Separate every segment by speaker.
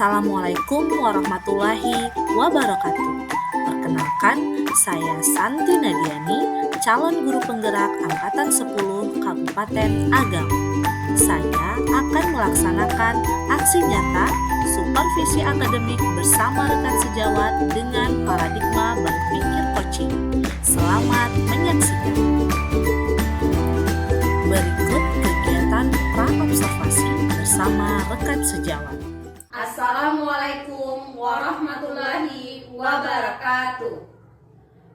Speaker 1: Assalamualaikum warahmatullahi wabarakatuh. Perkenalkan, saya Santi Nadiani, calon guru penggerak Angkatan 10 Kabupaten Agam. Saya akan melaksanakan aksi nyata supervisi akademik bersama rekan sejawat dengan paradigma berpikir coaching. Selamat menyaksikan. Berikut kegiatan pra-observasi bersama rekan sejawat.
Speaker 2: Assalamualaikum warahmatullahi wabarakatuh.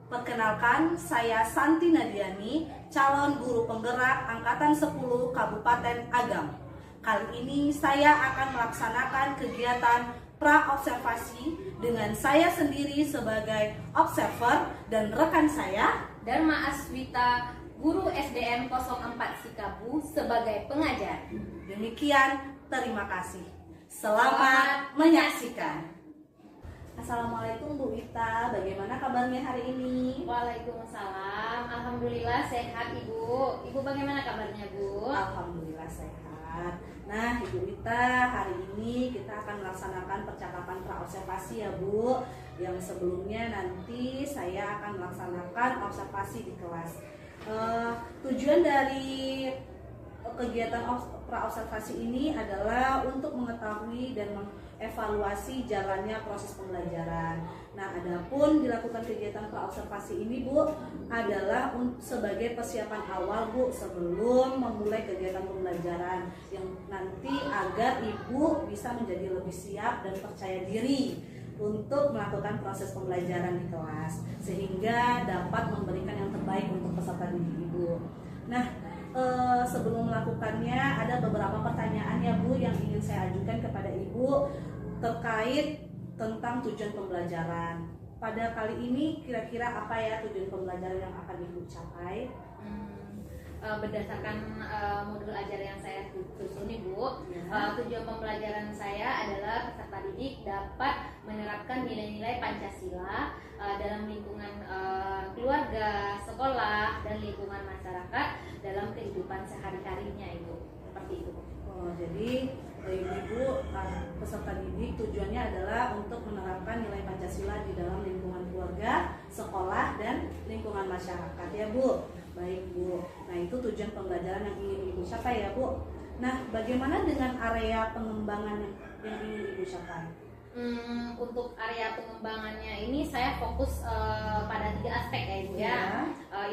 Speaker 1: Perkenalkan, saya Santi Nadiani, calon guru penggerak Angkatan 10 Kabupaten Agam. Kali ini saya akan melaksanakan kegiatan pra-observasi dengan saya sendiri sebagai observer dan rekan saya
Speaker 2: Dharma Aswita, guru SDN 04 Sikabu sebagai pengajar.
Speaker 1: Demikian, terima kasih. Selamat menyaksikan. Assalamualaikum Bu Wita, bagaimana kabarnya hari ini?
Speaker 2: Waalaikumsalam, alhamdulillah sehat Ibu. Ibu bagaimana kabarnya Bu?
Speaker 1: Alhamdulillah sehat. Nah Ibu Wita, hari ini kita akan melaksanakan percakapan pra-observasi ya Bu. Yang sebelumnya nanti saya akan melaksanakan observasi di kelas. Tujuan dari kegiatan pra-observasi ini adalah untuk mengetahui dan mengevaluasi jalannya proses pembelajaran. Nah, adapun dilakukan kegiatan pra-observasi ini Bu adalah sebagai persiapan awal Bu sebelum memulai kegiatan pembelajaran yang nanti agar Ibu bisa menjadi lebih siap dan percaya diri untuk melakukan proses pembelajaran di kelas sehingga dapat memberikan yang terbaik untuk peserta didik Ibu. Nah, sebelum melakukannya ada beberapa pertanyaan ya Bu yang ingin saya ajukan kepada Ibu terkait tentang tujuan pembelajaran. Pada kali ini kira-kira apa ya tujuan pembelajaran yang akan Ibu capai?
Speaker 2: Berdasarkan modul ajar yang saya susun Bu, tujuan pembelajaran saya adalah peserta didik dapat menerapkan nilai-nilai Pancasila dalam lingkungan keluarga, sekolah, dan lingkungan masyarakat dalam kehidupan sehari-harinya Ibu. Seperti itu.
Speaker 1: Oh, jadi Ibu peserta didik tujuannya adalah untuk menerapkan nilai Pancasila di dalam lingkungan keluarga, sekolah, dan lingkungan masyarakat ya Bu. Baik Bu. Nah itu tujuan pembelajaran yang ingin Ibu capai ya Bu. Nah bagaimana dengan area pengembangan yang ingin Ibu capai?
Speaker 2: Untuk area pengembangannya ini saya fokus pada 3 aspek ya Ibu ya.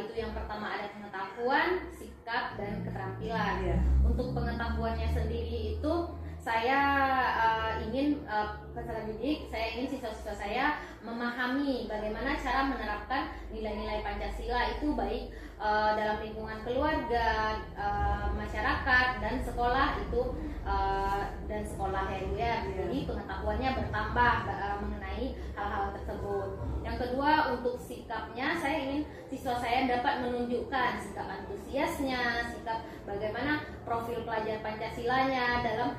Speaker 2: Itu yang pertama ada pengetahuan, sikap, dan keterampilan. Untuk pengetahuannya sendiri itu saya ingin peserta didik, saya ingin siswa-siswa saya memahami bagaimana cara menerapkan nilai-nilai Pancasila itu baik dalam lingkungan keluarga, masyarakat, dan sekolah itu dan sekolah ya Bu ya. Jadi pengetahuannya bertambah mengenai hal-hal tersebut. Yang kedua untuk sikapnya, saya ingin siswa saya dapat menunjukkan sikap antusiasnya, sikap bagaimana profil pelajar Pancasilanya dalam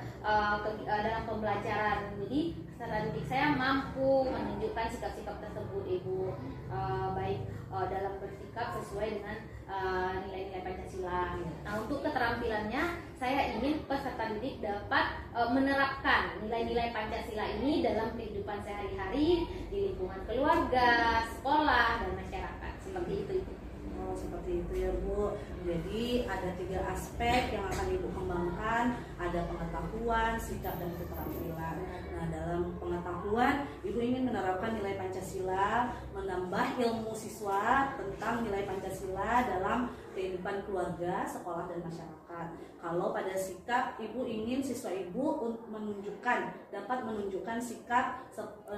Speaker 2: pembelajaran. Jadi peserta didik saya mampu menunjukkan sikap-sikap tersebut Ibu, baik dalam bersikap sesuai dengan nilai-nilai Pancasila. Nah untuk keterampilannya saya ingin peserta didik dapat menerapkan nilai-nilai Pancasila ini dalam kehidupan sehari-hari di lingkungan keluarga, sekolah, dan masyarakat. Seperti itu Ibu.
Speaker 1: Oh seperti itu ya Bu. Jadi ada 3 aspek yang akan Ibu kembangkan, ada pengetahuan, sikap, dan keterampilan. Nah dalam pengetahuan Ibu ingin menerapkan nilai Pancasila, menambah ilmu siswa tentang nilai Pancasila dalam kehidupan keluarga, sekolah, dan masyarakat. Kalau pada sikap Ibu ingin siswa Ibu dapat menunjukkan sikap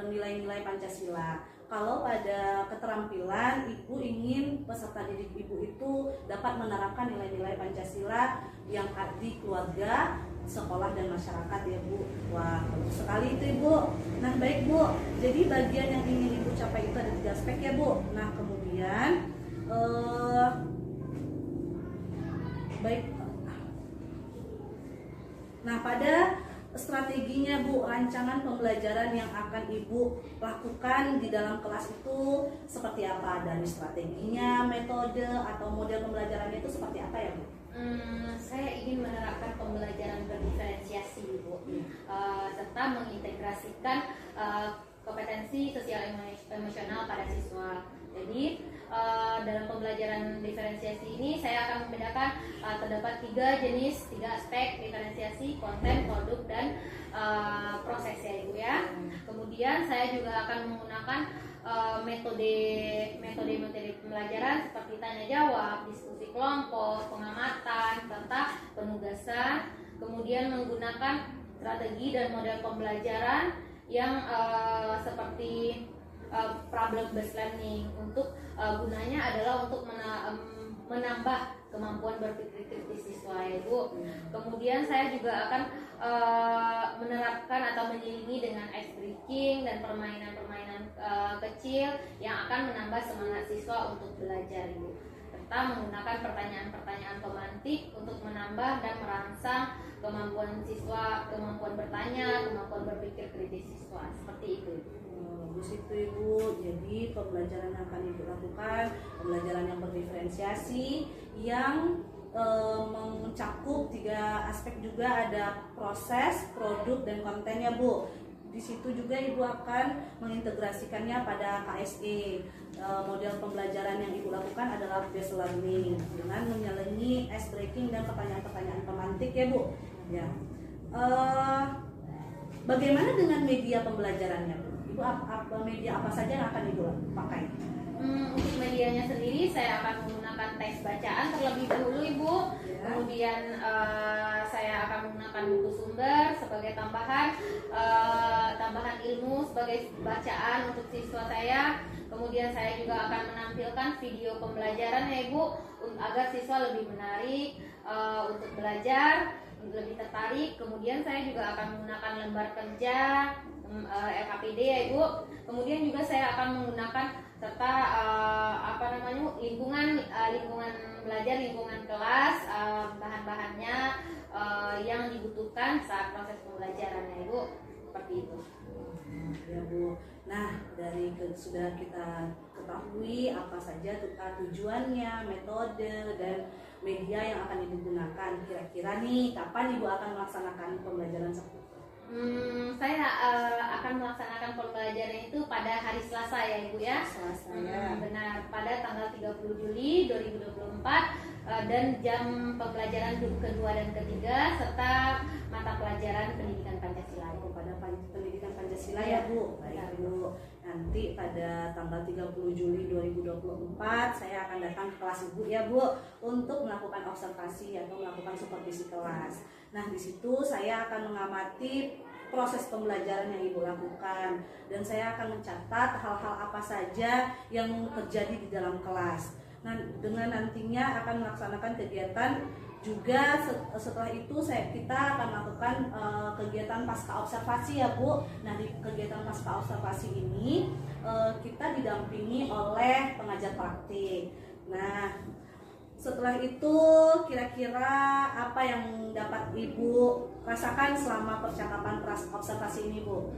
Speaker 1: nilai-nilai Pancasila. Kalau pada keterampilan Ibu ingin peserta didik Ibu itu dapat menerapkan nilai-nilai Pancasila yang ada di keluarga, sekolah, dan masyarakat ya Bu. Wah bagus sekali itu Ibu. Nah baik Bu, jadi bagian yang ingin Ibu capai itu ada 3 aspek ya Bu. Nah kemudian Nah pada strateginya Bu, rancangan pembelajaran yang akan Ibu lakukan di dalam kelas itu seperti apa? Dari strateginya, metode, atau model pembelajarannya itu seperti apa ya Bu?
Speaker 2: Saya ingin menerapkan pembelajaran berdiferensiasi, Bu, serta mengintegrasikan kompetensi sosial emosional pada siswa. Jadi dalam pembelajaran diferensiasi ini saya akan membedakan terdapat 3 aspek diferensiasi: konten, produk, dan proses ya Ibu ya. Kemudian saya juga akan menggunakan metode pembelajaran seperti tanya jawab, diskusi kelompok, pengamatan, serta penugasan. Kemudian menggunakan strategi dan model pembelajaran yang seperti problem based learning. Untuk gunanya adalah untuk menambah kemampuan berpikir kritis siswa ya Bu. Kemudian saya juga akan menerapkan atau mengiringi dengan ice breaking dan permainan-permainan kecil yang akan menambah semangat siswa untuk belajar Bu, serta menggunakan pertanyaan-pertanyaan pemantik untuk menambah dan merangsang kemampuan siswa, kemampuan bertanya, kemampuan berpikir kritis siswa. Seperti itu.
Speaker 1: Bagus itu Ibu. Jadi pembelajaran yang akan Ibu lakukan pembelajaran yang berdiferensiasi yang mencakup 3 aspek juga, ada proses, produk, dan kontennya Bu. Di situ juga Ibu akan mengintegrasikannya pada KSE. Model pembelajaran yang Ibu lakukan adalah based learning dengan menyelengi ice breaking dan pertanyaan-pertanyaan pemantik ya Bu. Ya. Bagaimana dengan media pembelajarannya Bu? Ibu media apa saja yang akan Ibu pakai?
Speaker 2: Untuk medianya sendiri saya akan menggunakan teks bacaan terlebih dahulu Ibu.
Speaker 1: Ya.
Speaker 2: Kemudian saya akan menggunakan buku sumber sebagai tambahan ilmu sebagai bacaan untuk siswa saya. Kemudian saya juga akan menampilkan video pembelajaran ya Ibu, agar siswa lebih menarik untuk belajar, lebih tertarik. Kemudian saya juga akan menggunakan lembar kerja LKPD ya Ibu. Kemudian juga saya akan menggunakan serta lingkungan belajar, lingkungan kelas, bahan-bahannya yang dibutuhkan saat proses pembelajaran ya Ibu. Seperti itu.
Speaker 1: Ya Bu. Nah, sudah kita ketahui apa saja tujuannya, metode, dan media yang akan Ibu gunakan. Kira-kira nih kapan Ibu akan melaksanakan pembelajaran seperti itu?
Speaker 2: Saya akan melaksanakan pembelajaran itu pada hari Selasa ya Ibu ya.
Speaker 1: Selasa ya.
Speaker 2: Benar, pada tanggal 30 Juli 2024 dan jam pembelajaran kedua dan ketiga serta mata pelajaran pendidikan Pancasila.
Speaker 1: Pada pendidikan Pancasila ya Bu. Baik Bu. Nanti pada tanggal 30 Juli 2024 saya akan datang ke kelas Ibu ya Bu untuk melakukan observasi atau melakukan supervisi kelas. Nah, di situ saya akan mengamati proses pembelajaran yang Ibu lakukan dan saya akan mencatat hal-hal apa saja yang terjadi di dalam kelas. Nah, dengan nantinya akan melaksanakan kegiatan juga. Setelah itu kita akan melakukan kegiatan pasca observasi ya Bu. Nah, di kegiatan pasca observasi ini kita didampingi oleh pengajar praktik. Nah, setelah itu kira-kira apa yang dapat Ibu rasakan selama percakapan observasi ini Bu?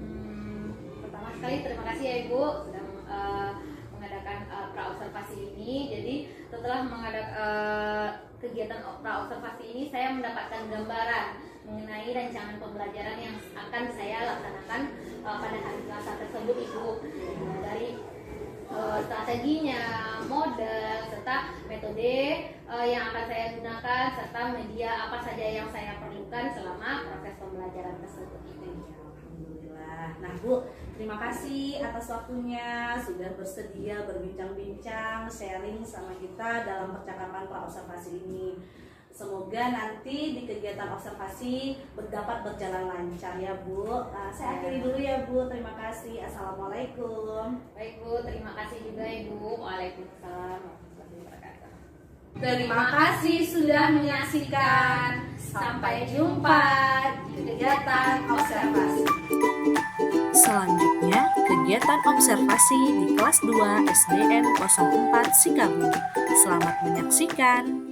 Speaker 2: Pertama sekali terima kasih ya Ibu sudah mengadakan pra-observasi ini. Jadi setelah mengadakan kegiatan pra-observasi ini saya mendapatkan gambaran mengenai rancangan pembelajaran yang akan saya laksanakan pada hari Selasa tersebut Ibu. Dari strateginya, model, serta metode yang akan saya gunakan, serta media apa saja yang saya perlukan selama proses pembelajaran tersebut itu.
Speaker 1: Alhamdulillah. Nah Bu, terima kasih atas waktunya sudah bersedia berbincang-bincang, sharing sama kita dalam percakapan pra-observasi ini. Semoga nanti di kegiatan observasi dapat berjalan lancar ya Bu. Saya akhiri dulu ya Bu. Terima kasih. Assalamualaikum.
Speaker 2: Baik Bu, terima kasih juga Ibu. Waalaikumsalam warahmatullahi wabarakatuh.
Speaker 1: Terima kasih sudah menyaksikan. Sampai jumpa di kegiatan observasi.
Speaker 3: Selanjutnya, kegiatan observasi di kelas 2 SDN 04 Sikabu. Selamat menyaksikan.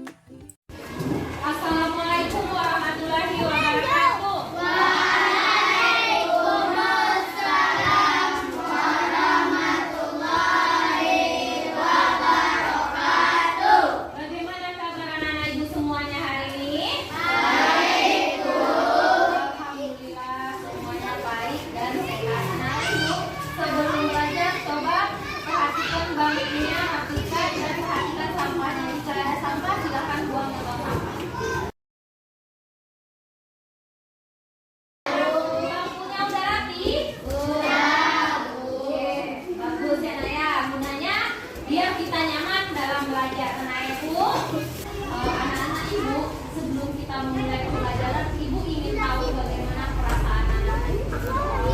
Speaker 2: Assalamualaikum warahmatullahi wabarakatuh.
Speaker 4: Waalaikumsalam warahmatullahi wabarakatuh.
Speaker 2: Bagaimana kabar anak-anak Ibu semuanya hari kita memulai pembelajaran, Ibu ingin tahu bagaimana perasaan anak-anak Ibu hari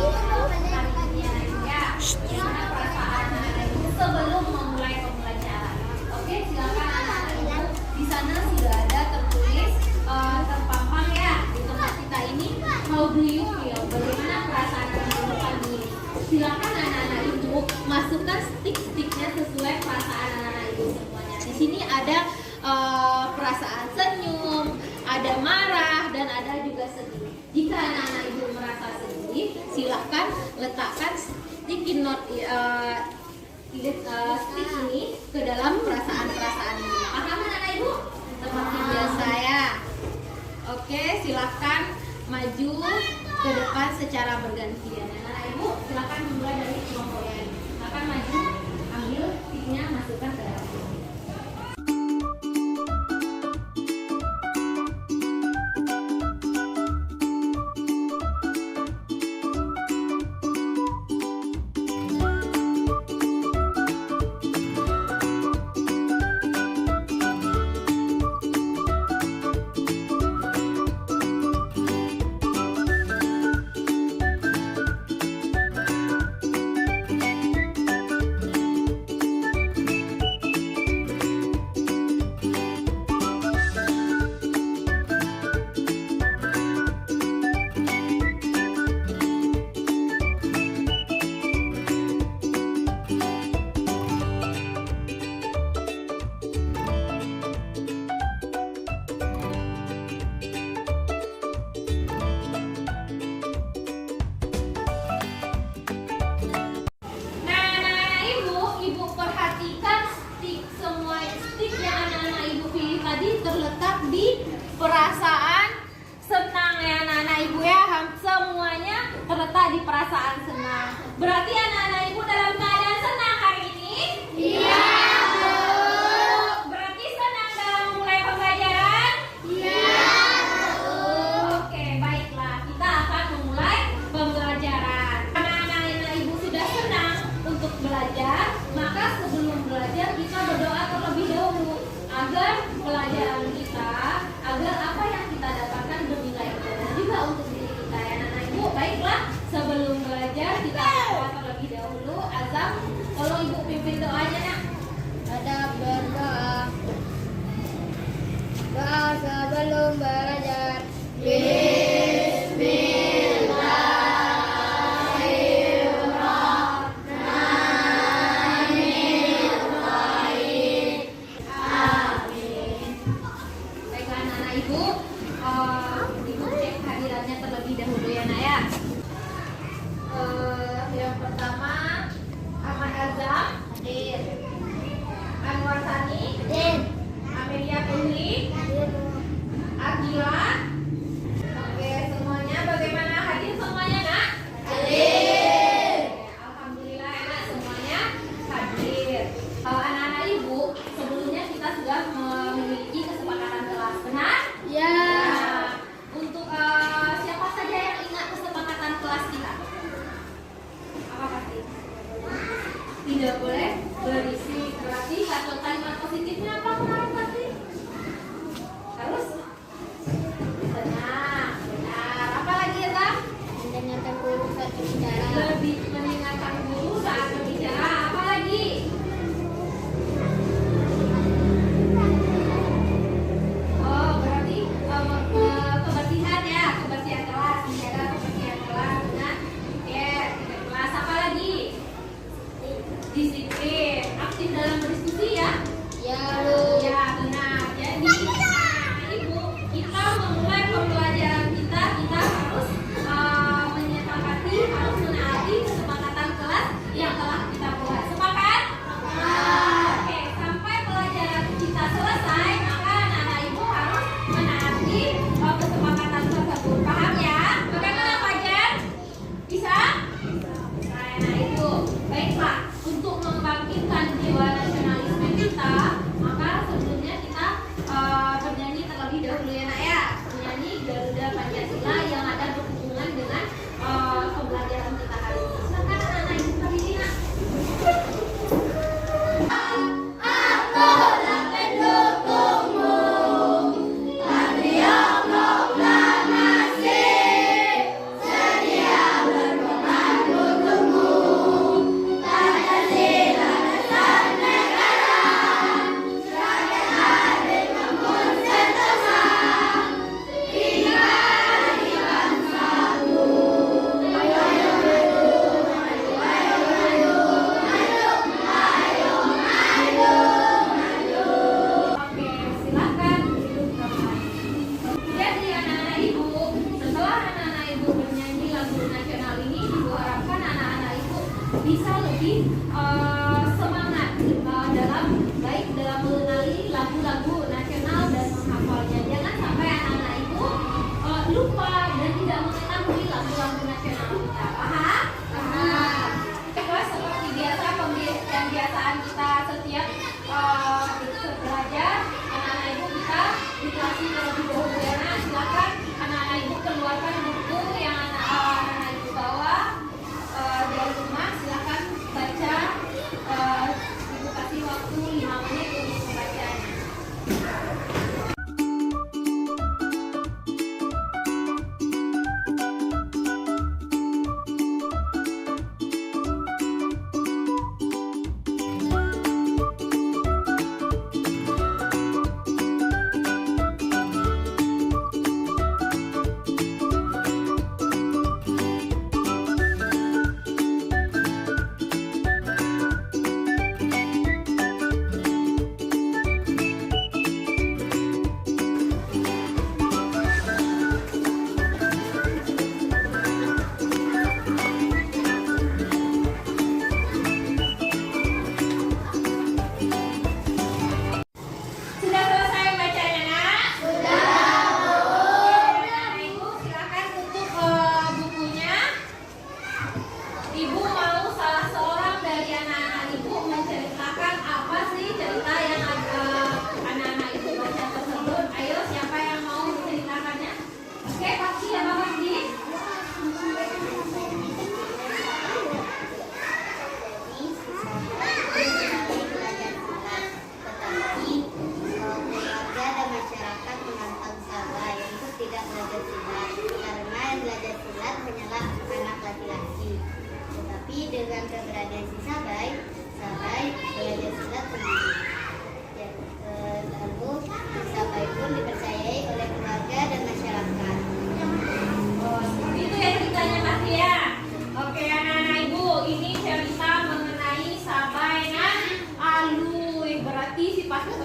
Speaker 2: ini ya, Ibu ya. Bagaimana perasaan anak-anak Ibu sebelum memulai pembelajaran. Oke, silakan anak-anak Ibu. Di sana sudah ada tertulis terpampang ya di tempat kita ini. How do you feel? Bagaimana perasaan anak-anak pagi ini? Silakan anak-anak Ibu masukkan stick-sticknya sesuai perasaan anak-anak Ibu semuanya. Di sini ada perasaan senyum, ada marah, dan ada juga sedih. Jika anak-anak Ibu merasa sedih, silakan letakkan sticky note stick ini ke dalam perasaan-perasaan ini. Paham anak-anak Ibu? Seperti biasa ya. Oke, silakan maju ke depan secara bergantian. Anak-anak Ibu, silakan mulai dari kelompok yang ini. Silakan maju, ambil sticknya, masukkan ke dalam. Terletak di perasaan senang ya anak-anak Ibu ya. Semuanya terletak di perasaan senang. Berarti anak-anak Ibu dalam keadaan senang hari ini? Iya. Berarti senang dalam memulai pembelajaran? Iya. Oke, baiklah. Kita akan memulai pembelajaran. Anak-anak Ibu sudah senang untuk belajar, maka sebelum belajar kita berdoa terlebih dahulu agar pelajaran kita, agar apa yang kita dapatkan bernilai dan juga untuk diri kita ya anak-anak Ibu. Baiklah, sebelum belajar kita berdoa terlebih dahulu. Azam, tolong Ibu pimpin doanya nak.
Speaker 4: Ada berdoa. Doa sebelum belajar.
Speaker 2: Baiklah anak-anak Ibu, Ibu cek hadirannya terlebih dahulu ya nak ya. Yang pertama Ahmad Azam hadir, Anwar Sani hadir, Amelia Kunli, Agila. Oke, semuanya bagaimana hadir semuanya nak? Hadir. Alhamdulillah enak semuanya hadir. Anak-anak Ibu, sebelumnya kita sudah memiliki kesepakatan kelas, benar?
Speaker 4: Ya.
Speaker 2: Nah, untuk siapa saja yang ingat kesepakatan kelas kita? Apa pasti? Tidak boleh berisik. Berarti satu kalimat positifnya apa kemarin pasti? Harus tenang, benar. Apa lagi ya, Zam?
Speaker 4: Mendengarkan guru saat berbicara.
Speaker 2: Lebih mendengarkan guru saat berbicara. Apa lagi? Oh, berarti kebersihan ya, kebersihan kelas, menjaga kebersihan kelas dengan tiket kelas. Apa lagi? Disiplin, aktif dalam berdiskusi ya.
Speaker 4: Ya, Lu.
Speaker 2: Ya, benar. Jadi, Ibu, kita memulai pembelajaran kita harus menyepakati, harus menaati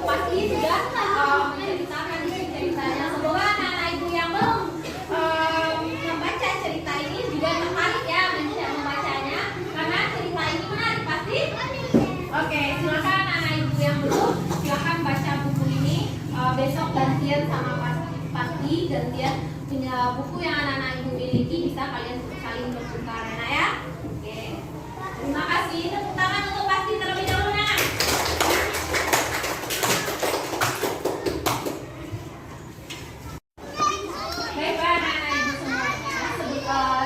Speaker 2: pasti sudah menceritakan isi ceritanya. Semoga anak-anak ibu yang belum membaca cerita ini juga tertarik ya membacanya, karena cerita ini menarik pasti. Oke, silakan anak ibu yang belum, silakan baca buku ini. Besok gantian sama pasti gantian punya buku yang anak-anak ibu miliki, bisa kalian saling bertukar ya. Oke, terima kasih. Tepuk tangan untuk pasti terlebih dahulu nak. Baiklah anak-anak ibu semuanya,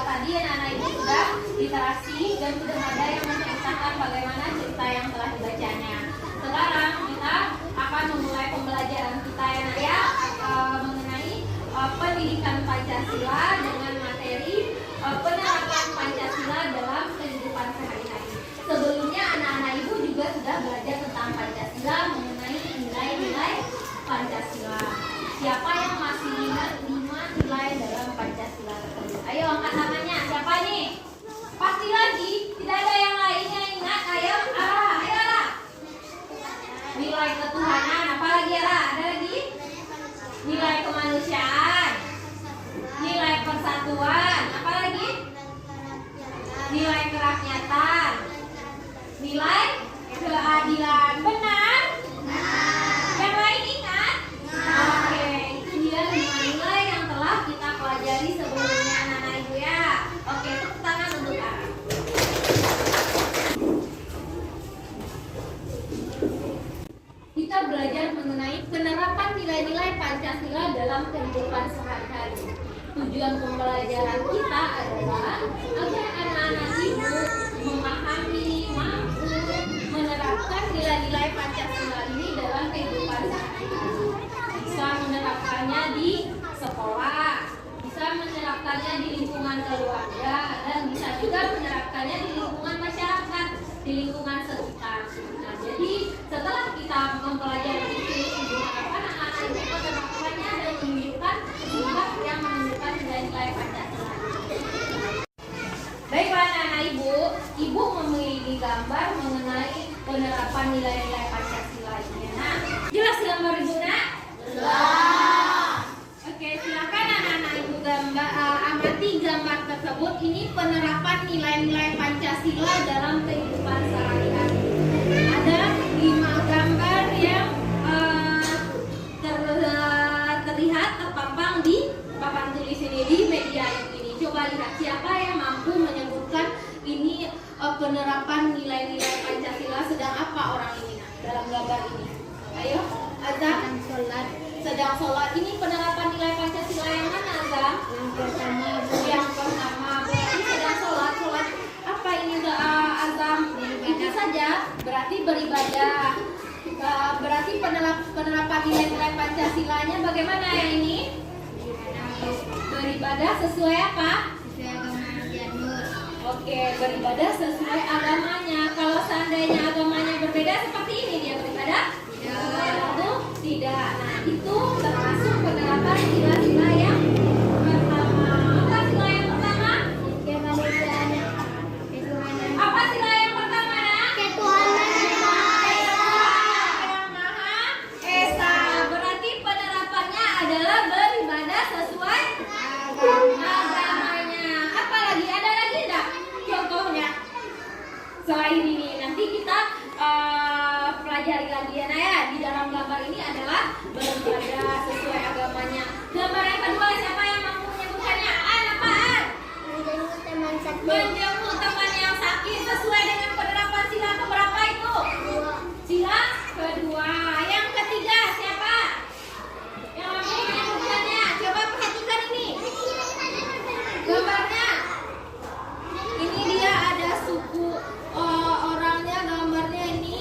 Speaker 2: tadi anak-anak ibu sudah literasi dan sudah ada yang menceritakan bagaimana cerita yang telah dibacanya. Sekarang kita akan memulai pembelajaran kita ya nak ya, mengenai pendidikan Pancasila dengan materi penerapan Pancasila dalam kehidupan sehari-hari. Sebelumnya anak-anak ibu juga sudah belajar tentang Pancasila, mengenai nilai-nilai Pancasila. Siapa yang masih ingat 5 nilai dalam Pancasila tersebut? Ayo angkat tangannya. Siapa nih? Pasti lagi. Tidak ada yang lainnya ingat. Ayo, ayo lah. Nilai ketuhanan. Apalagi Ara? Ada lagi? Nilai kemanusiaan. Nilai persatuan. Apalagi? Nilai kerakyatan. Nilai keadilan. Benar? Yang lain ingat? Oke, itu dia 5 nilai yang telah kita pelajari sebelumnya anak-anak ibu ya. Oke, tepuk tangan untuk Ara. Kita belajar mengenai penerapan nilai-nilai Pancasila dalam kehidupan sehari-hari. Tujuan pembelajaran kita adalah agar anak-anak ibu memahami, mampu menerapkan nilai-nilai Pancasila ini dalam kehidupan sehari-hari. Bisa menerapkannya di sekolah, bisa menerapkannya di lingkungan keluarga, dan bisa juga menerapkannya di lingkungan masyarakat, di lingkungan sekitar. Nah, jadi setelah kita mempelajari itu, diharapkan anak-anak ibu menerapkannya dan menunjukkan sikap yang menunjukkan nilai-nilai Pancasila. Baiklah anak-anak ibu memiliki gambar mengenai penerapan nilai-nilai Pancasila ini. Nah, jelas gambar ibu nak? Jelas. Oke, silakan anak-anak ibu amati gambar tersebut. Ini penerapan nilai-nilai Pancasila dalam kehidupan sehari-hari. Ada 5 gambar yang terlihat terpampang di papan tulis ini di media ini. Coba lihat siapa yang mampu menyebutkan ini penerapan nilai-nilai Pancasila sedang apa orang ini nah, dalam gambar ini. Ayo, Azam. Sedang sholat. Ini penerapan nilai Pancasila yang mana Azam? Yang pertama. Berarti sedang sholat. Sholat apa ini Azam? Itu saja. Berarti beribadah. Berarti penerapan nilai-nilai Pancasilanya bagaimana ya ini? Beribadah sesuai apa? Oke, beribadah sesuai agamanya. Kalau seandainya agamanya berbeda seperti ini, dia beribadah? Tentu tidak. Nah, itu termasuk penerapan sila-sila yang pertama. Apa sila yang pertama? Apa sila yang pertama?
Speaker 4: Ketuhanan
Speaker 2: Yang Maha Esa. Berarti penerapannya adalah beribadah sesuai agamanya. Apa lagi? Ada lagi enggak contohnya? Selain ini nanti kita pelajari lagi ya di dalam gambar ini adalah beribadah sesuai agamanya. Gambar yang kedua siapa yang mampu menyebutkannya? Apaan? Menjemput teman yang sakit sesuai dengan penerapan sila keberapa itu? Sila kedua. Yang ketiga siapa? Yang mampu menyebutkannya? Coba perhatikan ini gambarnya. Ini dia ada suku orangnya, gambarnya ini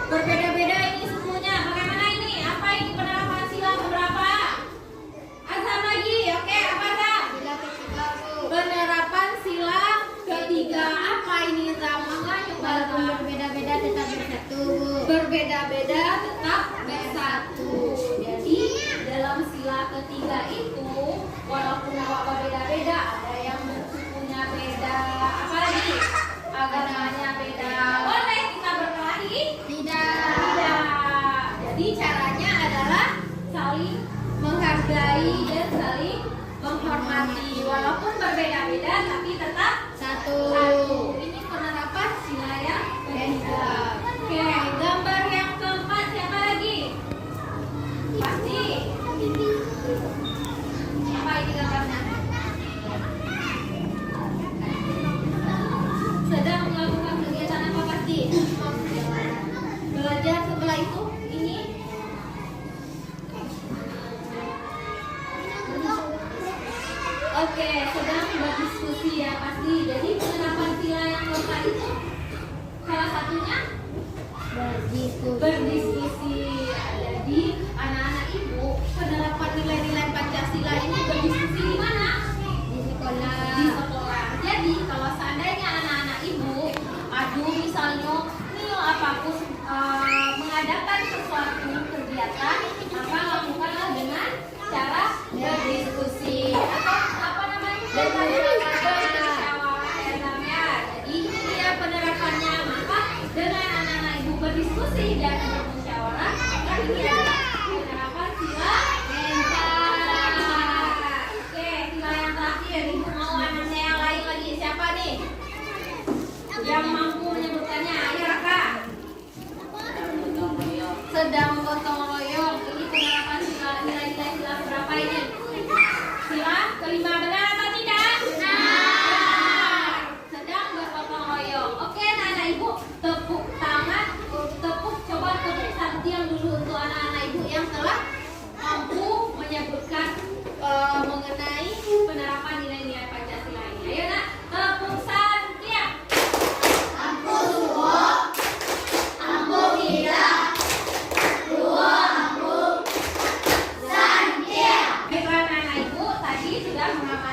Speaker 2: berbeda-beda ini sukunya. Bagaimana ini? Apa ini penerapan sila keberapa? Azam lagi, oke, apa Azam? Penerapan sila ketiga. Apa ini Azam?
Speaker 4: walaupun berbeda-beda tetap bersatu.
Speaker 2: Berbeda-beda tetap bersatu. Jadi dalam sila ketiga itu walaupun beda-beda, ada yang bersukunya beda, apalagi agamanya beda. Boleh kita berkelahi?
Speaker 4: Tidak.
Speaker 2: Tidak. Jadi menghormati, walaupun berbeda-beda tapi tetap
Speaker 4: Satu.
Speaker 2: Ini penerapan sila yang
Speaker 4: Kedua.
Speaker 2: Oke, gambar yang keempat siapa lagi? Pasti. Apa ini gambarnya? Sedang melakukan kegiatan apa pasti? Belajar setelah itu ini. Oke, sedang berdiskusi ya pasti. Jadi penerapan sila yang keempat itu salah satunya berdiskusi. Jadi anak-anak ibu penerapan nilai-nilai Pancasila ini berdiskusi di mana?
Speaker 4: Di sekolah.
Speaker 2: Di sekolah. Jadi kalau seandainya anak-anak ibu misalnya Nio apapun mengadakan sesuatu kegiatan, maka lakukanlah dengan cara berdiskusi atau apa namanya? Bermusyawarah ya namanya. Jadi ini dia penerapannya. Maka dengan anak-anak ibu berdiskusi dan bermusyawarah, maka ini adalah penerapan sila keempat. Oke, sila yang terakhir. Ibu mau anaknya yang lain lagi siapa nih? Yang mampu menyebutkannya, ayo Raka. Sedang gotong royong. Ini penerapan sila nilai-nilai sila berapa ini? Sila kelima, benar atau tidak? Benar. Sedang bergotong royong. Oke, anak-anak ibu, tepuk tangan, coba tepuk tangan dulu untuk anak-anak ibu yang telah mampu menyebutkan mengenai penerapan nilai-nilai Pancasila ini. Ayo nak, tepuk santiang. Baiklah anak-anak ibu, tadi sudah mengamalkan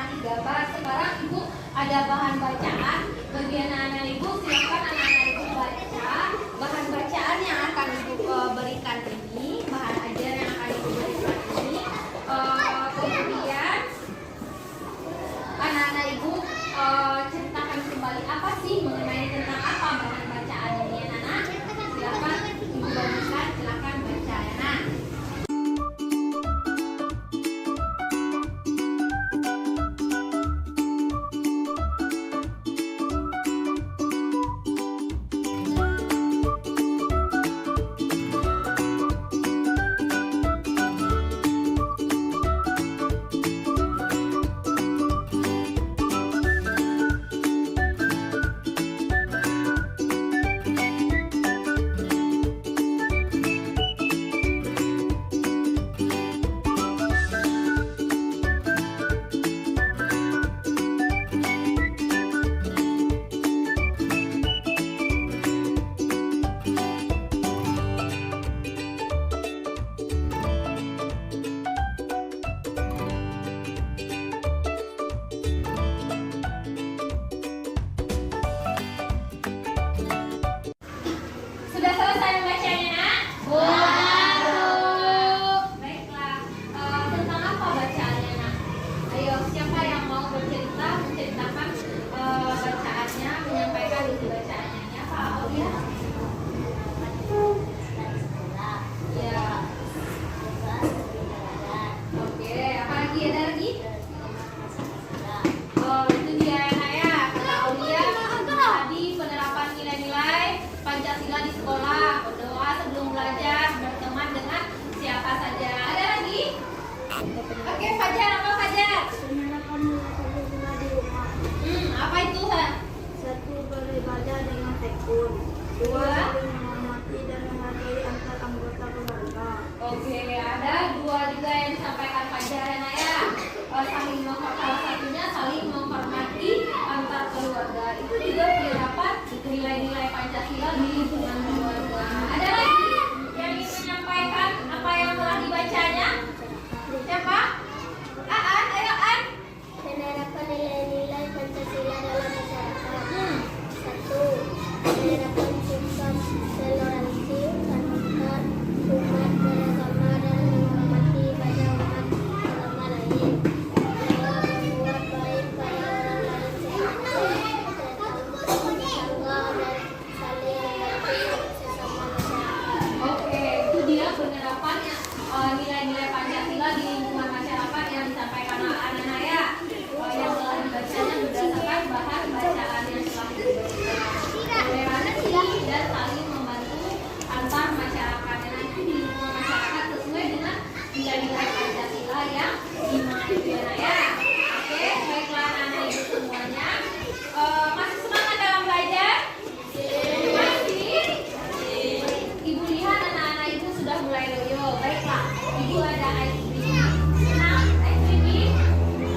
Speaker 2: Ibu ada ice cream. Senang ice cream?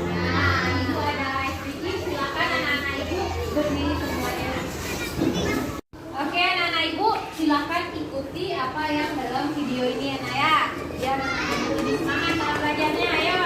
Speaker 2: Nah, Ibu ada ice cream. Silakan anak-anak Ibu berdiri semuanya. Oke, anak-anak Ibu, silakan ikuti apa yang dalam video ini ya, Nak ya. Biar anak-anak Ibu lebih semangat dalam belajarnya. Ayo.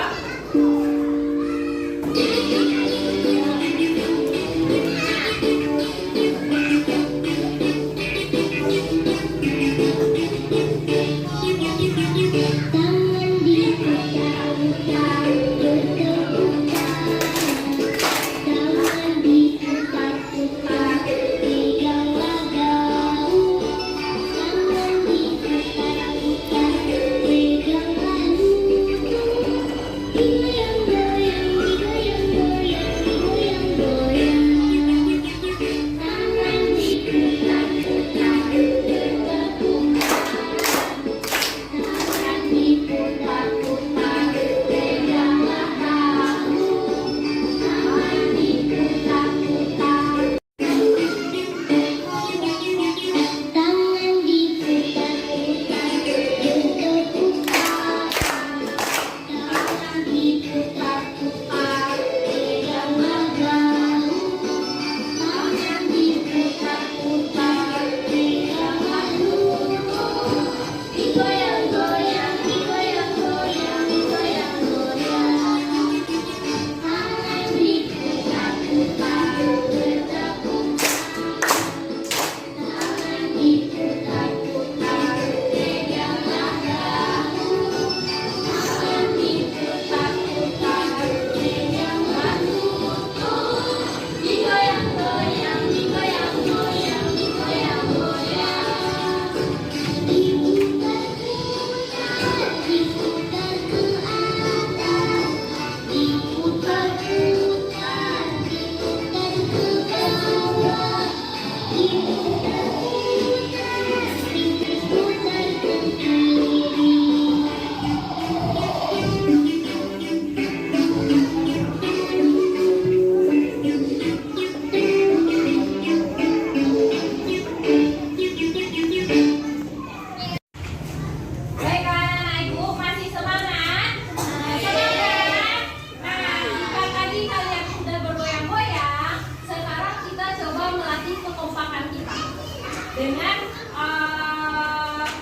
Speaker 2: Dengan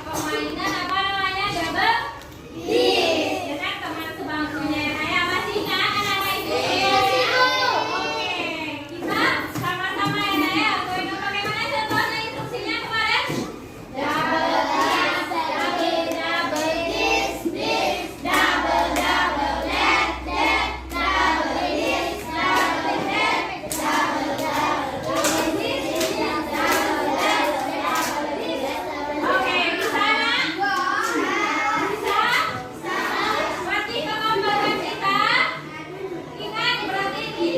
Speaker 2: permainan apa namanya double disc dengan teman sebangkunya. Naya masih ingat anak-anak itu? Oke, kita sama-sama ya Naya. Untuk itu bagaimana contohnya instruksinya kemarin? Double disc, double disc, disc, double let, double disc, double let, double disc, oke, bisa nak? Bisa? Berarti kekompakan kita ingat berarti di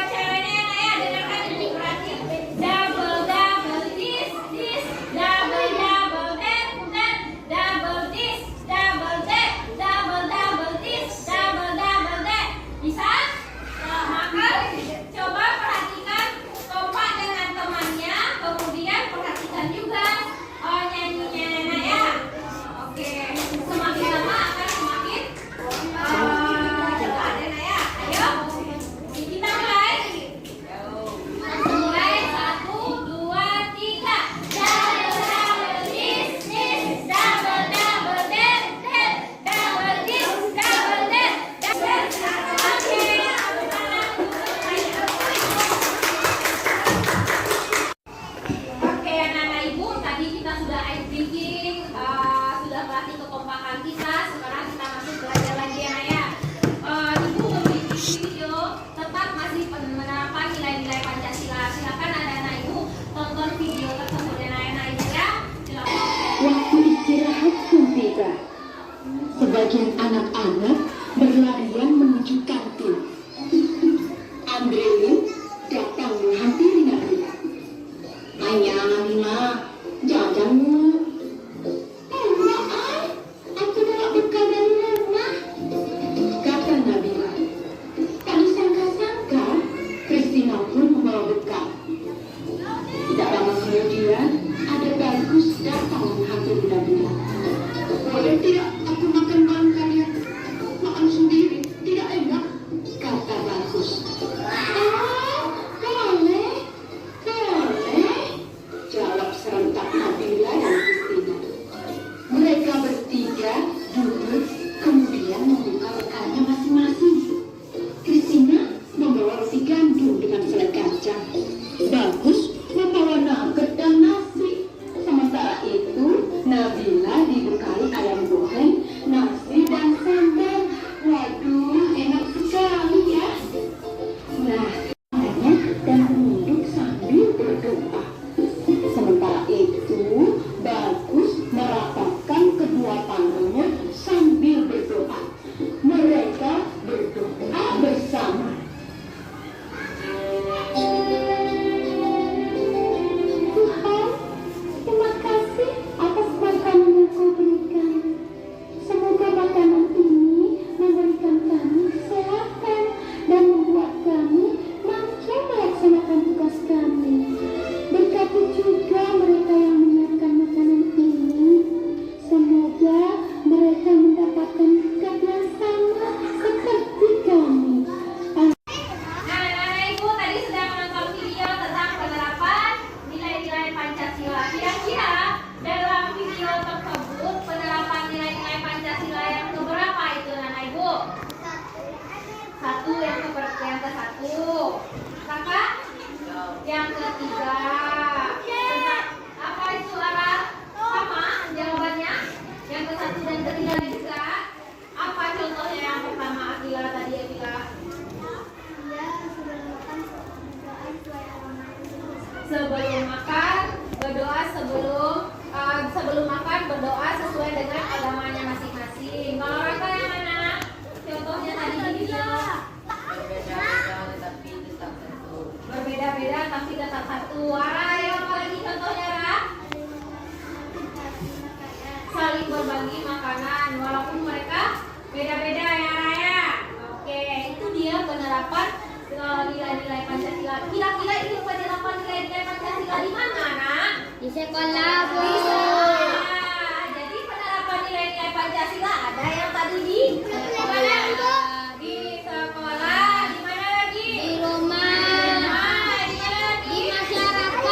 Speaker 2: caranya ya dengarkan ini berarti double this, double that, double this, double that, double this, double that. Bisa? Nah, maka coba perhatikan kompak dengan temannya, kemudian perhatikan juga nyanyinya Nena ya. Oke, semakin lama akan semakin cepat ya Nena ya. Ayo, kita mulai. Mulai 1, 2, 3. Double this, double that, double this, double that. Oke, anak-anak Ibu, tadi kita sudah ice breaking, sudah melatih kekompakan kita. Sekarang kita masuk belajar lagi ya, Naya. Ibu memiliki video tetap masih menerapkan nilai-nilai Pancasila. Silakan anak-anak Ibu tonton video tersebut ya, anak-anak Ibu ya. Silakan.
Speaker 5: Waktu istirahat pun tiba. Sebagian anak-anak berlarian menuju kantin. Andrew datang menghampiri Nabila. Ayah, Nabila, jajan dulu. Enggak, Ay. Aku bawa bekal dari rumah, kata Nabila. Tak disangka-sangka, Christina pun membawa bekal. Tidak lama kemudian, ada Bagus datang menghampiri Nabila. Boleh tidak aku
Speaker 2: saling berbagi makanan walaupun mereka beda-beda ya Raya. Oke, itu dia penerapan nilai-nilai Pancasila. Kira-kira ini penerapan nilai-nilai Pancasila di mana, Nak?
Speaker 4: Di sekolah, Bu.
Speaker 2: Di sekolah. Jadi penerapan nilai-nilai Pancasila ada yang tadi di mana? Di sekolah. Di mana lagi?
Speaker 4: Di rumah.
Speaker 2: Di mana lagi?
Speaker 4: Di masyarakat.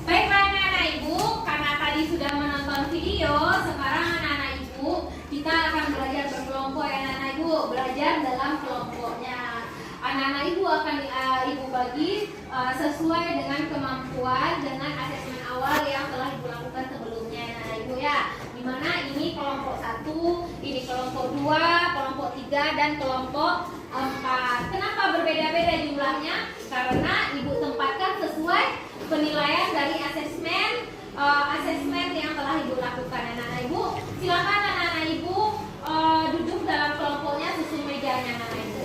Speaker 2: Baiklah anak-anak ibu, karena tadi sudah menonton video, sekarang anak-anak ibu kita akan belajar berkelompok ya anak-anak ibu, belajar dalam kelompoknya. Anak-anak ibu akan ibu bagi sesuai dengan kemampuan dengan asesmen awal yang telah ibu lakukan sebelumnya anak-anak ibu ya. Dimana ini kelompok 1, ini kelompok 2, kelompok 3 dan kelompok 4. Kenapa berbeda-beda jumlahnya? Karena ibu tempatkan sesuai penilaian dari asesmen yang telah ibu lakukan anak-anak ibu. Silakan anak-anak ibu duduk dalam kelompoknya susun mejanya anak-anak ibu.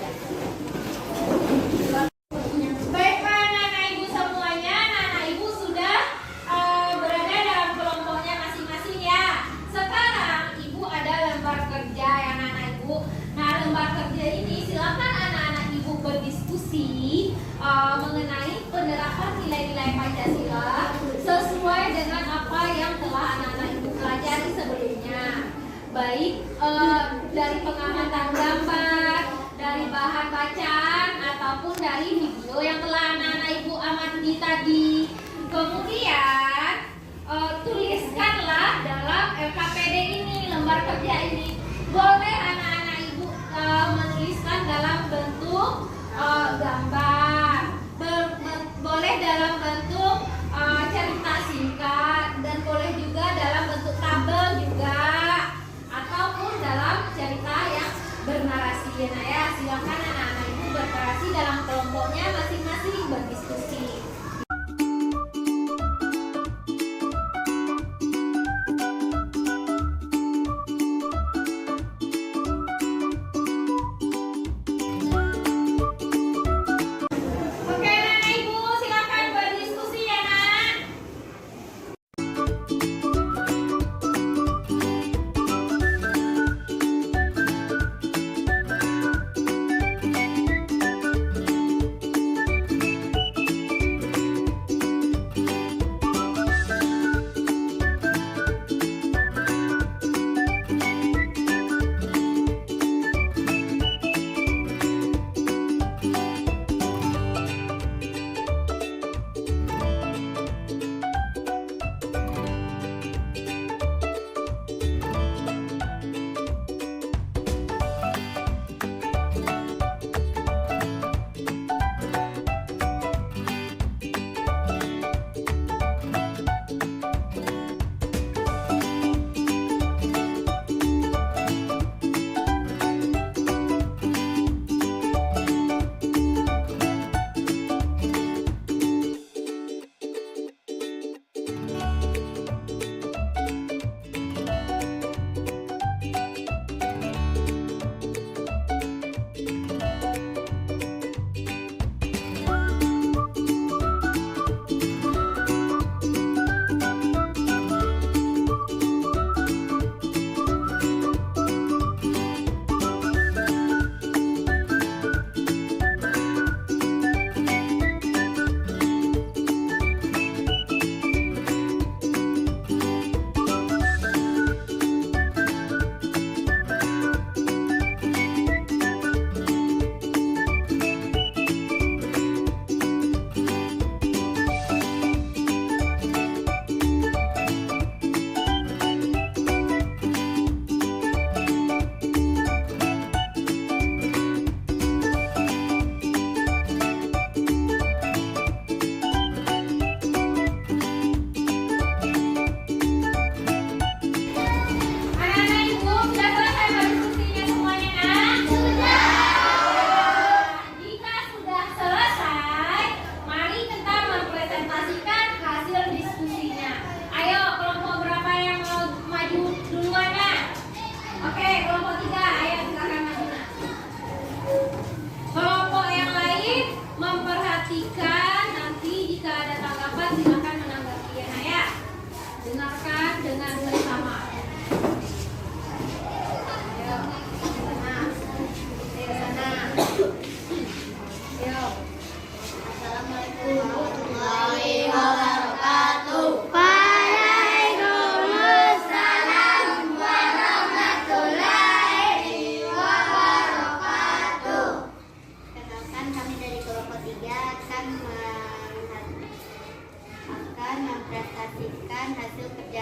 Speaker 2: Baiklah anak-anak ibu semuanya, anak-anak ibu sudah berada dalam kelompoknya masing-masing ya. Sekarang ibu ada lembar kerja ya anak-anak ibu. Nah, lembar kerja ini silakan anak-anak ibu berdiskusi mengenai penerapan nilai-nilai Pancasila sesuai dengan apa yang telah anak-anak ibu pelajari sebelumnya. Baik dari pengamatan gambar, dari bahan bacaan ataupun dari video yang telah anak-anak ibu amati tadi. Kemudian tuliskanlah dalam LKPD ini, lembar kerja ini. Boleh anak-anak ibu menuliskan dalam bentuk gambar, boleh dalam bentuk cerita singkat, dan boleh juga dalam bentuk tabel juga, ataupun dalam cerita yang bernarasi. Nah ya, silakan anak-anak ibu bernarasi dalam kelompoknya masing-masing berdiskusi. Oke anak-anak ibu, silakan berdiskusi ya nak.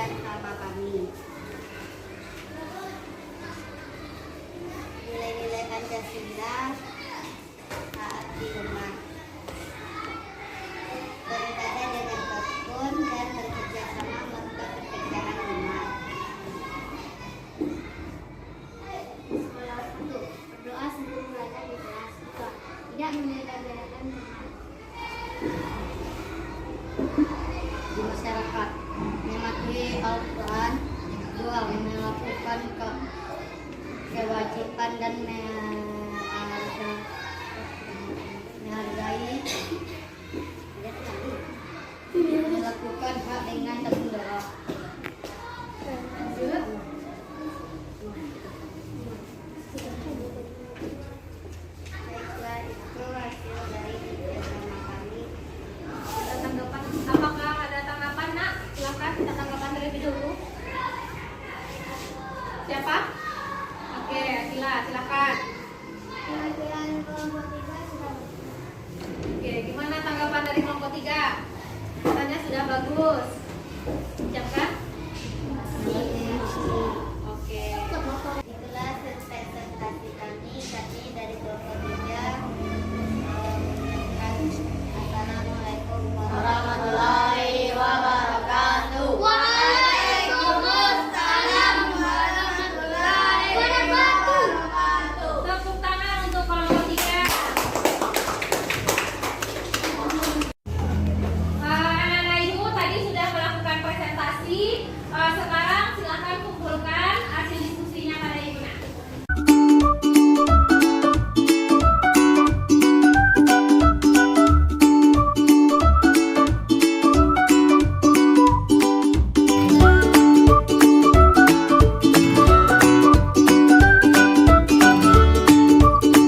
Speaker 4: belajar sama kami. Nilai-nilai Pancasila saat di rumah. Beribadah dengan tekun dan bekerja sama melakukan pekerjaan rumah. Sekolah 1. Berdoa sebelum belajar di kelas 2. Tidak membeda-bedakan teman. Di masyarakat mematuhi Al-Quran. 2. Melakukan kewajiban dan menghargai melakukan hak dengan tanggung jawab. Baiklah, itu hasil dari kerjasama kami.
Speaker 2: Ada tanggapan? Apakah ada tanggapan, Nak? Silakan kita tanggapan terlebih dulu. Siapa? Oke, Sila, silakan.
Speaker 4: Penampilan kelompok 3 sudah
Speaker 2: Oke, gimana tanggapan dari kelompok 3? Katanya sudah bagus. Ucapkan? Oke.
Speaker 4: Itulah presentasi kami dari kelompok 3. Assalamualaikum warahmatullahi wabarakatuh. Waalaikumsalam warahmatullahi wabarakatuh.
Speaker 2: Tepuk tangan untuk kelompok 3. Anak-anak ibu tadi sudah melakukan presentasi. Sekarang silakan kumpulkan hasil diskusinya pada ibu. Nak.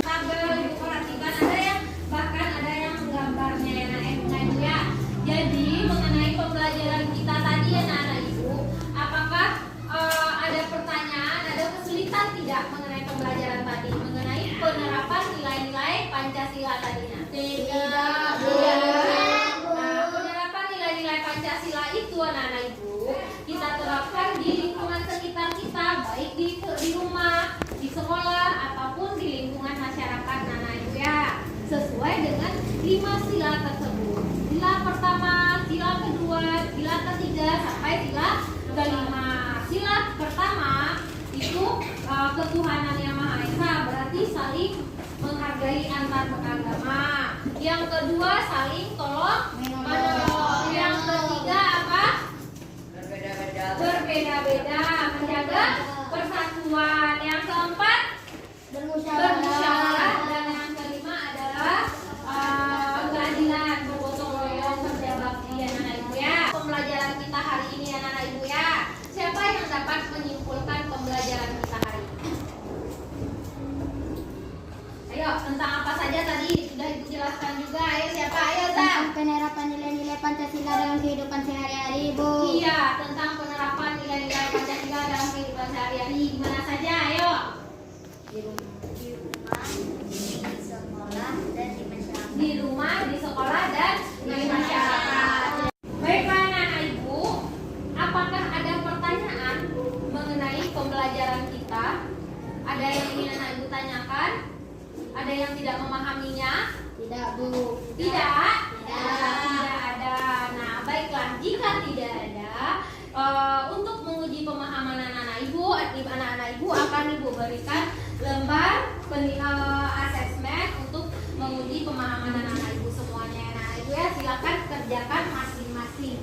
Speaker 2: Tabel ibu perhatikan, ada yang bahkan ada yang gambarnya ya Nak, ibu ya. Jadi mengenai pembelajaran kita tadi ya anak ibu, apakah ada pertanyaan, ada kesulitan tidak mengenai pembelajaran tadi, mengenai penerapan nilai-nilai Pancasila tadi Nak? Tidak. Nah, penerapan nilai-nilai Pancasila itu anak-anak ibu kita terapkan di lingkungan sekitar kita, baik di rumah, di sekolah ataupun di lingkungan masyarakat anak ibu ya, sesuai dengan 5 sila tersebut. Sila pertama, sila kedua, sila ketiga sampai sila kelima. Sila pertama itu ketuhanan yang Maha Esa, berarti saling menghargai antar beragama. Yang kedua saling tolong menolong. Yang ketiga apa? Berbeda-beda, menjaga persatuan. Yang keempat bermusyawarah, dan yang kelima adalah keadilan, bergotong royong, kerja bakti anak ibu ya. Pembelajaran kita hari ini anak ibu ya. Siapa yang dapat menyimpulkan pembelajaran kita hari ini? Ayo, tentang apa saja tadi sudah ibu jelaskan juga. Ayo siapa? Ayo Zah.
Speaker 4: penerapan nilai-nilai Pancasila dalam kehidupan sehari-hari, Bu.
Speaker 2: Iya, tentang penerapan nilai-nilai Pancasila dalam kehidupan sehari-hari. Gimana saja? Ayo.
Speaker 4: Di rumah, di sekolah, dan di masyarakat.
Speaker 2: Di rumah, di sekolah, dan di masyarakat. Baiklah anak-anak ibu, apakah ada pertanyaan mengenai pembelajaran kita? Ada yang ingin anak ibu tanyakan? Ada yang tidak memahaminya?
Speaker 4: Tidak, Bu.
Speaker 2: Tidak? Tidak ada. Nah, baiklah, jika tidak ada, untuk menguji pemahaman anak-anak ibu akan ibu berikan lembar asesmen untuk menguji pemahaman anak-anak ibu semuanya. Anak-anak ibu ya, silakan kerjakan masing-masing.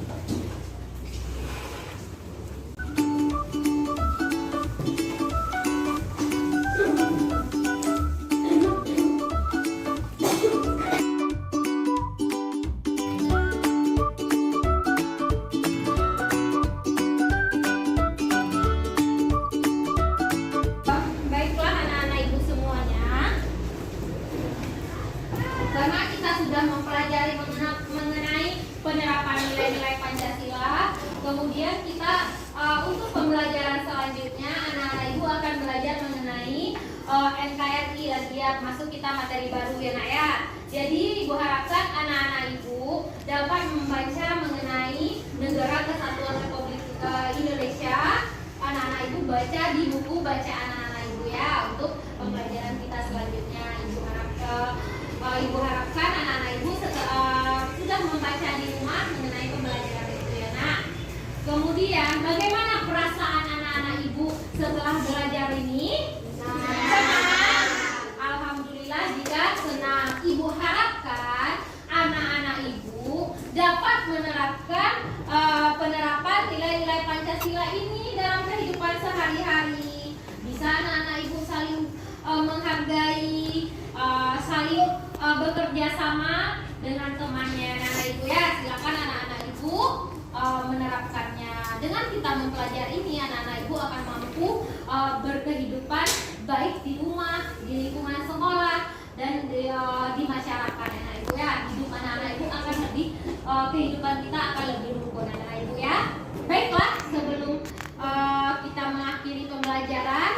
Speaker 2: Baiklah anak-anak ibu semuanya, karena kita sudah mempelajari mengenai penerapan nilai-nilai Pancasila, kemudian kita untuk pembelajaran selanjutnya anak-anak ibu akan belajar mengenai NKRI dan biar masuk kita materi baru ya Nak ya. Jadi ibu harapkan anak-anak ibu dapat membaca mengenai Negara Kesatuan Republik Indonesia membaca di buku bacaan anak-anak Ibu ya untuk pembelajaran kita selanjutnya. Ibu harapkan anak-anak Ibu sudah membaca di rumah mengenai pembelajaran itu ya nak. Kemudian bagaimana perasaan anak-anak Ibu setelah belajar ini? Senang. Alhamdulillah jika senang. Ibu harapkan anak-anak Ibu dapat menerapkan penerapan nilai-nilai Pancasila ini dalam kehidupan sehari-hari. Bisa anak-anak Ibu saling menghargai, saling bekerja sama dengan temannya anak-anak Ibu ya. Silakan anak-anak Ibu menerapkannya. Dengan kita mempelajari ini, anak-anak Ibu akan mampu berkehidupan baik di rumah, di lingkungan sekolah, dan di masyarakat anak Ibu ya. Hidup anak-anak Ibu akan lebih kehidupan kita akan lebih rukun anak Ibu ya. Baiklah, sebelum kita mengakhiri pembelajaran,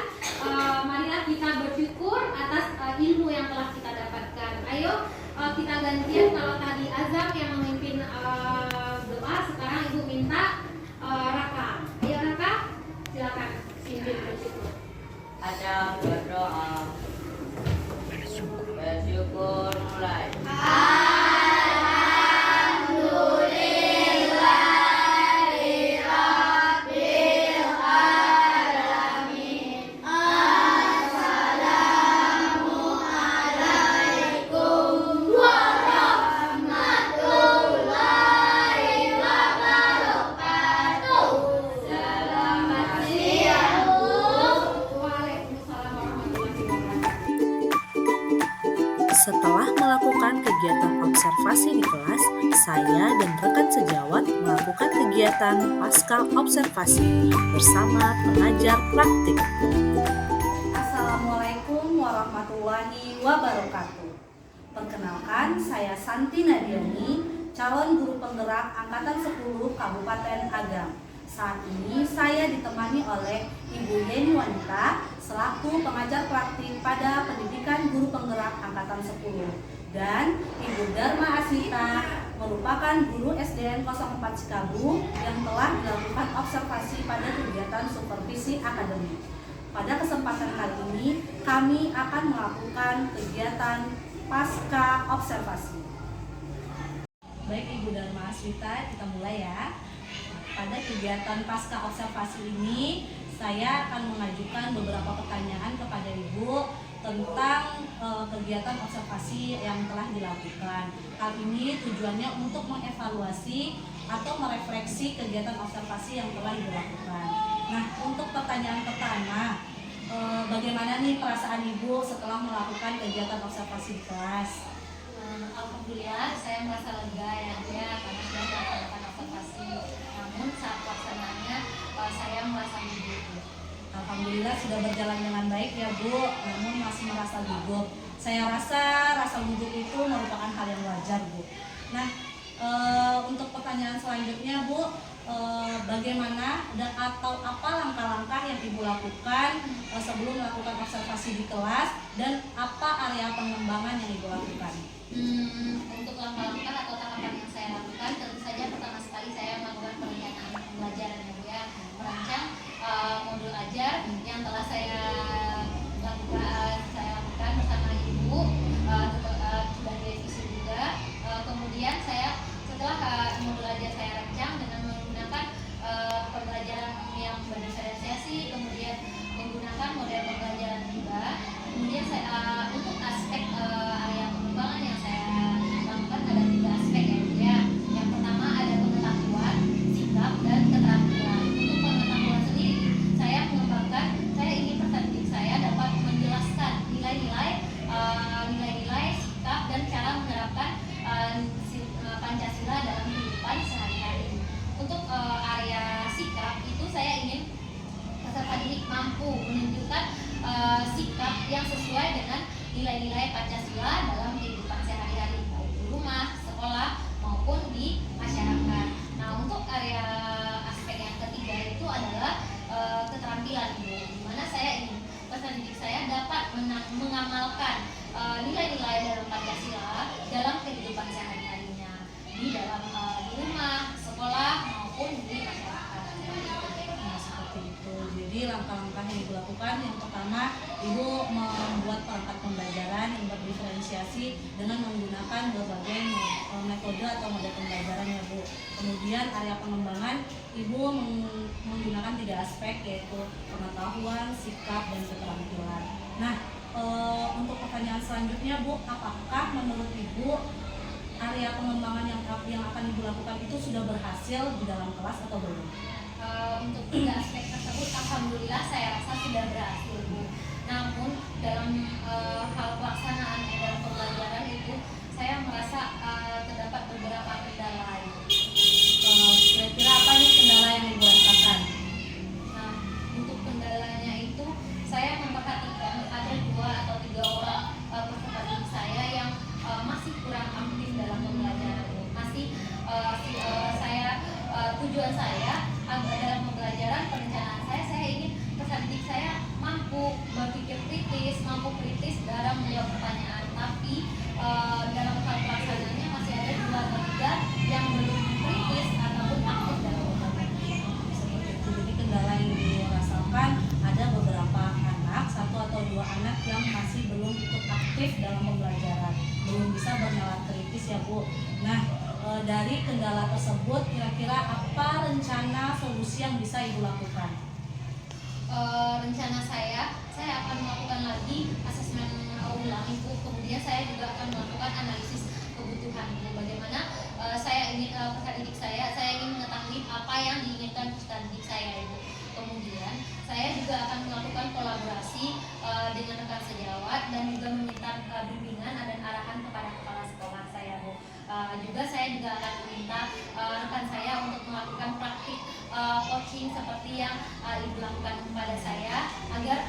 Speaker 2: marilah kita bersyukur atas ilmu yang telah kita dapatkan. Ayo kita gantian, kalau tadi Azam yang memimpin doa, sekarang Ibu minta Raka. Ayo Raka, silakan pimpin bersyukur.
Speaker 6: Ada berdoa. Bersyukur mulai.
Speaker 3: Setelah melakukan kegiatan observasi di kelas, saya dan rekan sejawat melakukan kegiatan pasca observasi bersama pengajar praktik.
Speaker 1: Assalamualaikum warahmatullahi wabarakatuh. Perkenalkan, saya Santi Nadiani, calon guru penggerak Angkatan 10 Kabupaten Agam. Saat ini saya ditemani oleh Ibu Yeni Wanita selaku pengajar praktik pada pendidikan guru penggerak Angkatan 10, dan Ibu Dharma Asmita merupakan guru SDN 04 Sikabu yang telah dilakukan observasi pada kegiatan supervisi akademik. Pada kesempatan kali ini kami akan melakukan kegiatan pasca observasi. Baik Ibu Dharma Asmita, kita mulai ya. Pada kegiatan pasca observasi ini, saya akan mengajukan beberapa pertanyaan kepada Ibu tentang kegiatan observasi yang telah dilakukan. Hal ini tujuannya untuk mengevaluasi atau merefleksi kegiatan observasi yang telah dilakukan. Nah, untuk pertanyaan pertama, bagaimana nih perasaan Ibu setelah melakukan kegiatan observasi di kelas?
Speaker 2: Alhamdulillah saya merasa lega ya Bu ya, karena sudah melakukan observasi. Namun saat pelaksanaannya saya merasa gugup.
Speaker 1: Alhamdulillah sudah berjalan dengan baik ya Bu, namun masih merasa gugup. Saya rasa rasa gugup itu merupakan hal yang wajar Bu. Nah, untuk pertanyaan selanjutnya Bu, bagaimana dan atau apa langkah-langkah yang Ibu lakukan sebelum melakukan observasi di kelas, dan apa area pengembangan yang Ibu lakukan?
Speaker 2: Untuk langkah-langkah atau tahapan yang saya lakukan, tentu saja pertama sekali saya melakukan perencanaan pembelajaran ya Bu ya, merancang modul ajar yang telah saya lakukan bersama Ibu, sudah direvisi juga. Kemudian saya setelah modul ajar saya rancang dengan menggunakan pembelajaran yang berdiferensiasi, kemudian menggunakan model pembelajaran juga. Kemudian saya untuk aspek area pengembangan yang saya lakukan ada 3 aspek ya Bu ya. Yang pertama ada pengetahuan, sikap, dan keterampilan. Untuk pengetahuan sendiri, saya ingin peserta didik saya dapat menjelaskan nilai-nilai, sikap, dan cara menerapkan Pancasila dalam kehidupan sehari-hari. Untuk area sikap itu saya ingin peserta didik mampu menunjukkan sikap yang sesuai dengan nilai-nilai Pancasila dalam kehidupan sehari-hari, baik di rumah, sekolah, maupun di masyarakat. Nah, untuk area aspek yang ketiga itu adalah keterampilan, di mana saya ingin peserta didik saya dapat mengamalkan nilai-nilai dalam Pancasila dalam kehidupan sehari-harinya di dalam di rumah, sekolah, maupun di masyarakat.
Speaker 1: Nah, seperti itu. Jadi Jadi langkah-langkah yang Ibu lakukan, yang pertama Ibu membuat perangkat pembelajaran yang berdiferensiasi dengan menggunakan berbagai metode atau mode pembelajaran ya Bu. Kemudian area pengembangan Ibu menggunakan 3 aspek, yaitu pengetahuan, sikap, dan keterampilan. Nah, untuk pertanyaan selanjutnya Bu, apakah menurut Ibu area pengembangan yang akan Ibu lakukan itu sudah berhasil di dalam kelas atau belum?
Speaker 2: Untuk 3 aspek tersebut alhamdulillah saya rasa sudah berhasil Bu. Namun dalam hal pelaksanaan dalam pembelajaran itu saya merasa terdapat beberapa kendala.
Speaker 1: Kira-kira apa nih kendala yang Ibu rasakan?
Speaker 2: Nah, untuk kendalanya itu saya memperhatikan ada 2 atau 3 orang peserta didik saya yang masih kurang aktif dalam pembelajaran. Tujuan saya dalam pembelajaran perencanaan saya ingin peserta didik saya mampu berpikir kritis, mampu kritis dalam menjawab pertanyaan. Tapi dalam hal pelaksanaannya masih ada 2 atau 3 yang belum kritis ataupun aktif dalam pembelajaran.
Speaker 1: Jadi kendala yang dirasakan ada beberapa anak, 1 atau 2 anak yang masih belum ikut aktif dalam pembelajaran, belum bisa bernalar kritis ya Bu. Nah, dari kendala tersebut kira-kira apa rencana solusi yang bisa Ibu lakukan?
Speaker 2: Rencana saya akan melakukan lagi asesmen ulang itu, kemudian saya juga akan melakukan analisis kebutuhan. Bagaimana saya ingin peserta didik saya ingin mengetahui apa yang diinginkan peserta didik saya itu. Kemudian saya juga akan melakukan kolaborasi dengan rekan sejawat dan juga meminta bimbingan dan arahan kepada kepala sekolah saya Bu. Juga saya juga akan meminta rekan saya untuk melakukan praktik coaching seperti yang Ibu lakukan kepada saya, agar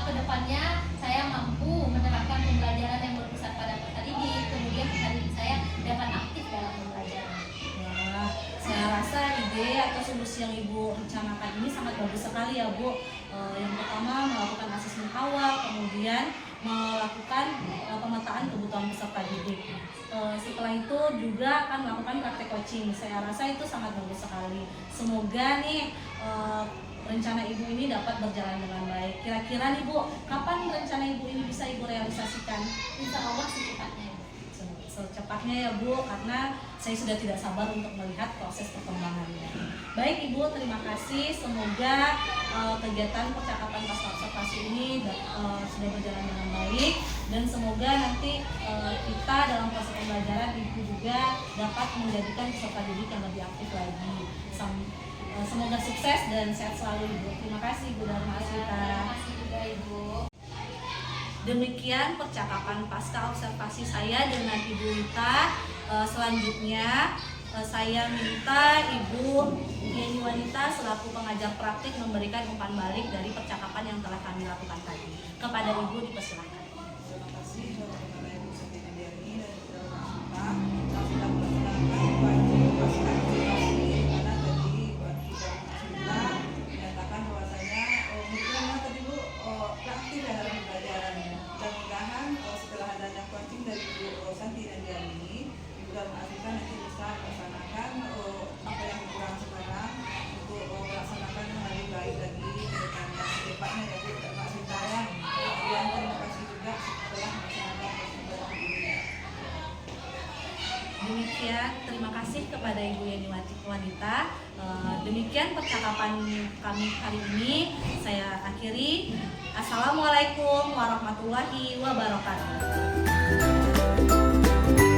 Speaker 2: kedepannya saya mampu menerapkan pembelajaran yang berpusat pada peserta didik, kemudian peserta didik saya dapat aktif dalam pembelajaran.
Speaker 1: Wah, saya rasa ide atau solusi yang Ibu rencanakan ini sangat bagus sekali ya Bu. Yang pertama melakukan asesmen awal, kemudian melakukan pemetaan kebutuhan peserta didik. Setelah itu juga akan melakukan praktek coaching. Saya rasa itu sangat bagus sekali. Semoga nih rencana Ibu ini dapat berjalan dengan baik. Kira-kira nih Bu, kapan rencana Ibu ini bisa Ibu realisasikan?
Speaker 2: Insya Allah secepatnya.
Speaker 1: Secepatnya ya Bu, karena saya sudah tidak sabar untuk melihat proses perkembangannya. Baik Ibu, terima kasih. Semoga kegiatan percakapan pasca observasi ini sudah berjalan dengan baik, dan semoga nanti kita dalam proses pembelajaran Ibu juga dapat menjadikan peserta didik yang lebih aktif lagi. Semoga sukses dan sehat selalu Ibu. Terima kasih Bu Dharma Aswita.
Speaker 2: Terima kasih juga Ibu.
Speaker 1: Demikian percakapan pasca observasi saya dengan Ibu Wita. Selanjutnya saya minta Ibu Yeni Wanita selaku pengajar praktik memberikan umpan balik dari percakapan yang telah kami lakukan tadi. Kepada Ibu dipersilakan.
Speaker 7: Terima kasih kepada Ibu Siti Nadia dan Saudara Kita sudah melaksanakan wajib pasca observasi, karena tadi bagi kita menyatakan bahwasanya muridnya tadi Bu praktik dalam pembelajarannya. Mudah-mudahan setelah adanya coaching dari Ibu Santi Nadia, Ibu Dharma Aswita nanti bisa melaksanakan apa yang kurang sekarang untuk melaksanakan yang lebih baik lagi ke depannya secepatnya ya Bu Dharma Aswita ya. Kemudian terima kasih juga telah melaksanakan pembelajaran ini.
Speaker 1: Demikian, terima kasih kepada Ibu Yeni Wanita. Demikian percakapan kami hari ini. Saya akhiri. Assalamualaikum warahmatullahi wabarakatuh.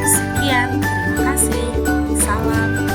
Speaker 3: Sekian, terima kasih. Salam